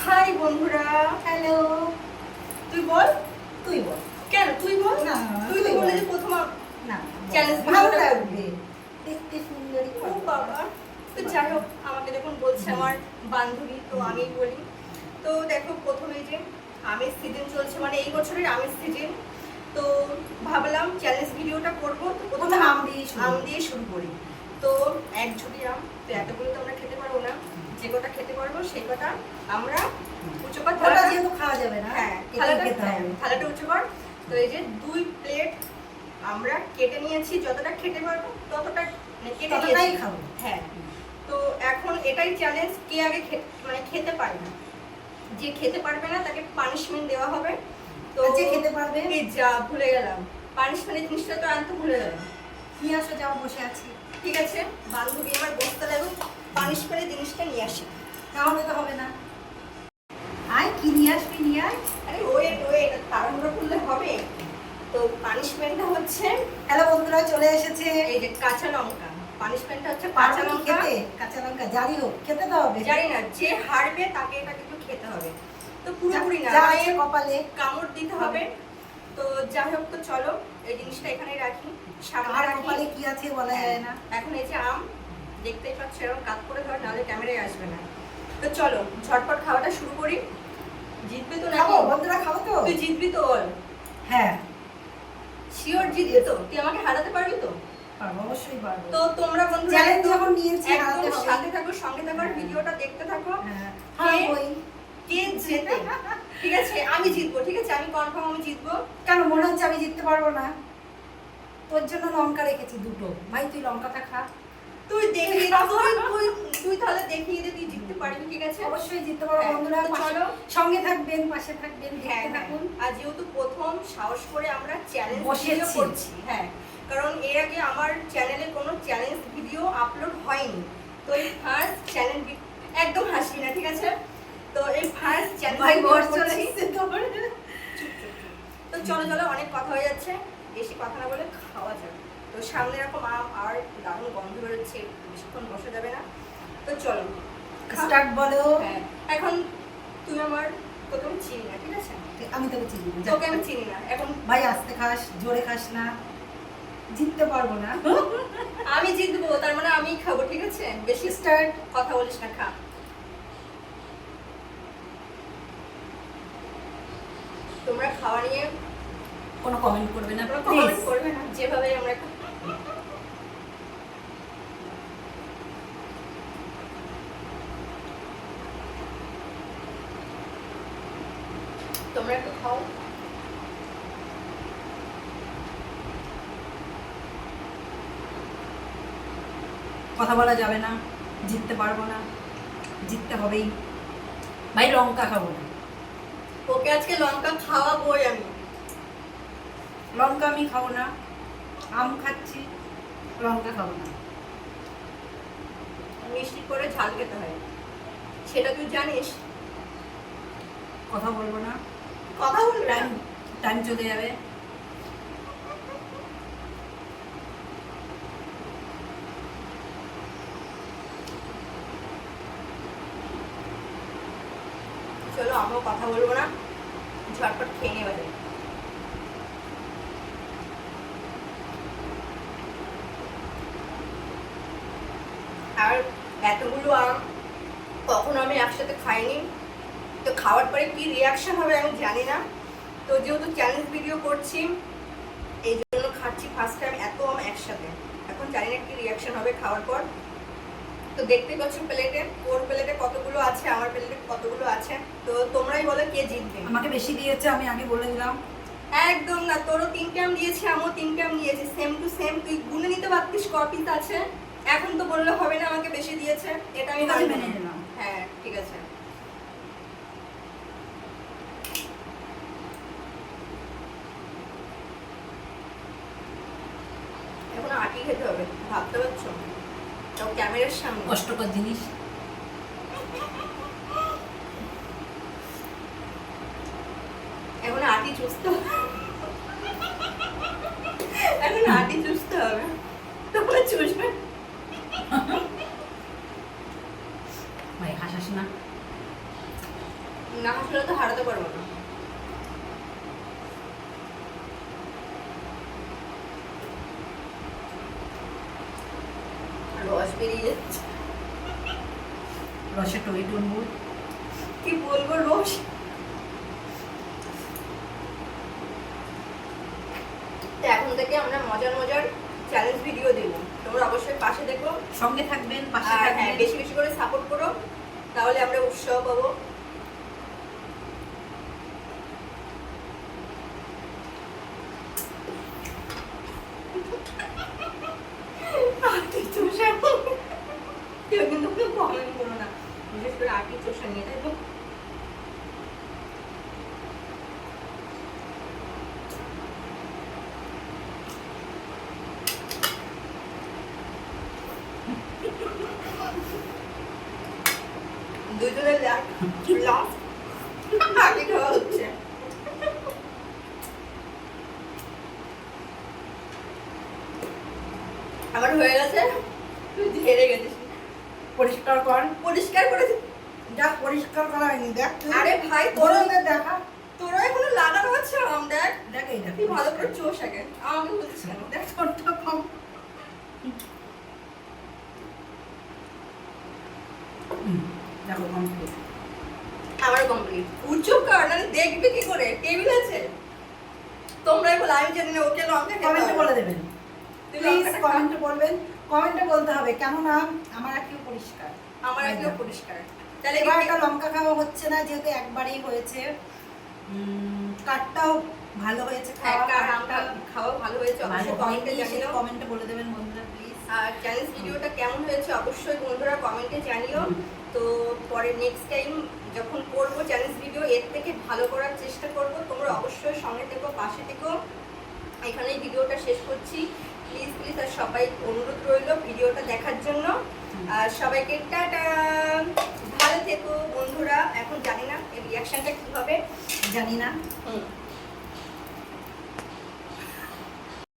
High বন্ধুরা। Hello. তুই বল। তুই বল। কেন তুই বল? না, তুই তো তুই বললি বল। যে প্রথম না, চ্যালেঞ্জ ভালো ভিডিওটা লাগবে দেখতে সুন্দরী। ও বাবা। তো যাই হোক, আমাকে যখন বলছে আমার বান্ধবী, তো আমি বলি। তো দেখো, প্রথমে যে আমের সিজন চলছে, মানে এই বছরের আমের সিজন। তো ভাবলাম চ্যালেঞ্জ ভিডিওটা করবো। তো প্রথমে আম দিয়ে শুরু করি। তো এক ঝুড়ি আম, তো এতগুলো তো আমরা খেতে পারবো না। যে কটা খেতে পারবো সেই কটা আমরা উঁচু কর। থালাটা যেহেতু খাওয়া যাবে না, হ্যাঁ, থালাটা উঁচু কর। তো এই যে 2 প্লেট আমরা কেটে নিয়েছি, যতটা খেতে পারবো ততটা কেটে নিয়েছি খাবো। হ্যাঁ। তো এখন এটাই চ্যালেঞ্জ, কে আগে খেতে পারবে না। যে খেতে পারবে না তাকে পানিশমেন্ট দেওয়া হবে। তো যে খেতে পারবে, যা ভুলে গেলাম, পানিশমেন্টের জিনিসটা তো আনতে ভুলে গেলাম। নিয়ে আসো, যাও, বসে আছি। ঠিক আছে, বান্ধবী আমার বসতে লাগো, পানিশমেন্টের জিনিসটা নিয়ে আসি। তাহলে তো হবে না। আয়, কি নিয়ে আসবি, নিয়ে আয়। আরে ওয়েট তাড়াহুড়ো করলে হবে? তো পানিশমেন্টটা হচ্ছে, হ্যালো বন্ধুরা, চলে এসেছে এই যে কাঁচা লঙ্কা। পানিশমেন্টটা হচ্ছে কাঁচা কাঁচা লঙ্কা। লঙ্কা। কাঁচা লঙ্কা জারি হোক, খেতে তো হবে। জানি না, যে হারবে তাকে এটা কিন্তু খেতে হবে। তো পুরোপুরি না, যা আছে কপালে কামড় দিতে হবে। তো যাই হোক, তো চলো এই জিনিসটা এখানেই রাখি, সামনে আর রাখি। কপালে কি আছে বলা যায় না। এখন এই যে আম দেখতেই পাচ্ছ, এরকম কাট করে ধর, নাহলে ক্যামেরায় আসবে না। তো চলো ঝটপট খাওয়াটা শুরু করি। জিতবে তো নাকি? খাবো বন্ধুরা, খাবো তো। তুই জিতবি তো বল। হ্যাঁ, শিওর জিতবি তো? তুই আমাকে হারাতে পারবি তো? পারবো, অবশ্যই পারবো। তো তোমরা বন্ধুরা চ্যালেঞ্জ যখন নিয়েছি, হারাতে একদম হবে। সাথে থাকো, সঙ্গে থাকো, আর ভিডিওটা দেখতে থাকো। হ্যাঁ, কে হারবোই। কে জেতে? ঠিক আছে, আমি জিতবো। ঠিক আছে, আমি কনফার্ম আমি জিতবো। কেন মনে হচ্ছে আমি জিততে পারবো না? তোর জন্য লঙ্কা রেখেছি 2টো। ভাই, তুই লঙ্কাটা খা। তুই দেখিয়ে তুই তাহলে দেখিয়ে দে তুই জিততে পারবি। ঠিক আছে, অবশ্যই জিততে পারবো। হ্যাঁ, বন্ধুরা তো চলো। সঙ্গে থাকবেন, পাশে থাকবেন, হ্যাঁ দেখতে থাকুন। আর যেহেতু প্রথম সাহস করে আমরা চ্যালেঞ্জ বসেছি। ভিডিও করছি, হ্যাঁ, কারণ এর আগে আমার চ্যানেলে কোনো চ্যালেঞ্জ ভিডিও আপলোড হয়নি। তো এই ফার্স্ট চ্যালেঞ্জ, একদম হাসবি না, ঠিক আছে? তো এই ফার্স্ট চ্যালেঞ্জ ভাই, বর চলে করছি। এসেছে তোর। তো চলো চলো, অনেক কথা হয়ে যাচ্ছে, বেশি কথা না বলে খাওয়া যাবে। তো সামনে এরকম আম আর দারুণ গন্ধ বেরোচ্ছে, বেশিক্ষণ বসা যাবে না। তো চলো স্টার্ট বলো। হ্যাঁ, এখন তুই আমার, তোকে আমি চিনি না, ঠিক আছে? আমি তোকে চিনি না। তোকে আমি চিনি না এখন। ভাই, আস্তে খাস, জোরে খাস না, জিততে পারবো না। আমি জিতবো, তার মানে আমিই খাবো, ঠিক আছে? বেশি স্টার্ট। কথা বলিস না, খা। তোমরা খাওয়া নিয়ে কোনো কমেন্ট করবে না, কোনো প্লিজ। কমেন্ট করবে না, যেভাবে আমরা তোমরা একটু খাও। কথা বলা যাবে না, জিততে পারবো না, জিততে হবেই। ভাই, লঙ্কা খাবো না। ওকে আজকে লঙ্কা খাওয়াবোই আমি। লঙ্কা আমি খাবো না। আম খাচ্ছি, লঙ্কা খাবো না। মিষ্টি করে ঝাল খেতে হয়, সেটা তুই জানিস। কথা বলবো না, কথা বলবি না। টাইম চলে যাবে। চলো, আমরাও কথা বলবো না, ঝটপট খেয়ে নেওয়া যায়। আর এতগুলো আম কখনো আমি একসাথে খাইনি। তো খাওয়ার পরে কি রিয়াকশন হবে আমি জানি না। তো যেহেতু চ্যালেঞ্জ ভিডিও করছি, এই জন্য খাচ্ছি ফার্স্ট টাইম এত আম একসাথে। এখন জানি না কি রিয়াকশন হবে খাওয়ার পর। তো দেখতেই পাচ্ছ প্লেটে, ওর প্লেটে কতগুলো আছে, আমার প্লেটে কতগুলো আছে। তো তোমরাই বলো কে জিতবে। আমাকে বেশি দিয়েছে, আমি আগে বলে দিলাম। একদম না, তোরও 3টে আম দিয়েছি, আমিও 3টে আম দিয়েছি, সেম টু সেম। তুই গুনে নিতে পারতিস ক পিস আছে। এখন তো বললে হবে না আমাকে বেশি দিয়েছে, এটা আমি মেনে নিলাম। হ্যাঁ, ঠিক আছে। এখন আটি খেতে হবে, ভাবতে পারছো? তাও ক্যামেরার সামনে। কষ্টকর জিনিস। এখন আটি চুষতে হবে, এখন আটি চুষতে হবে। তোমরা চুষবে? ভাই, হাসাস না। না হাসলে তো হারাতে পারবো না। রস বেরিয়ে যাচ্ছে, রসে টই টুনবুল। কি বলবো রস। তো এখন থেকে আমরা মজার মজার চ্যালেঞ্জ ভিডিও দেবো, তোমরা অবশ্যই পাশে দেখো। সঙ্গে থাকবেন, পাশে আর হ্যাঁ, থাকবেন। বেশি বেশি করে সাপোর্ট করো, তাহলে আমরা উৎসাহ পাবো। কেউ কিন্তু কমেন্ট করো না, বিশেষ করে আটি চোষা নিয়ে, তাই তো? দুজনের লাস্ট আটি খাওয়া হচ্ছে। আমার হয়ে গেছে, তুই হেরে গেছিস। পরিষ্কার কর। পরিষ্কার করেছি। দেখ পরিষ্কার করা হয়নি, দেখ তুই। আরে ভাই, তোরও দেখা। তোরা এখনো লাগানো হচ্ছে আম, দেখ দেখ এই দেখ তুই ভালো করে চোষ আগে, আমাকে বলছিস কেন? দেখ ছোটটা কম। দেখো কমপ্লিট। আমার কমপ্লিট। উঁচু কর, নাহলে দেখবে কি করে? টেবিল আছে, তোমরাই বলো, আমি জানি না। ওকে লঙ্কা খেতে কমেন্টে হবে। বলে দেবেন তুই প্লিজ, লঙ্কাটা খা। কমেন্টে বলবেন। কমেন্টে বলতে হবে, কেননা আমার আঁকিও পরিষ্কার। আমার একদম পরিষ্কার। তাহলে এবার একটা লঙ্কা খাওয়া হচ্ছে না, যেহেতু একবারই হয়েছে। কাঠটাও ভালো হয়েছে, আমটা খাওয়া ভালো হয়েছে, অবশ্যই কমেন্টে জানিও। কমেন্টে বলে দেবেন বন্ধুরা প্লিজ। আর চ্যালেঞ্জ ভিডিওটা কেমন হয়েছে অবশ্যই বন্ধুরা কমেন্টে জানিও। তো পরে নেক্সট টাইম যখন করব চ্যালেঞ্জ ভিডিও, এর থেকে ভালো করার চেষ্টা করব। তোমরা অবশ্যই সঙ্গে থেকো, পাশে থেকো। এখানেই ভিডিওটা শেষ করছি। প্লিজ প্লিজ, আর সবাই অনুরোধ রইল ভিডিওটা দেখার জন্য। আর সবাইকে টাটা, ভালো থেকো বন্ধুরা। এখন জানি না এর রিয়াকশনটা কি হবে, জানি না। হুম।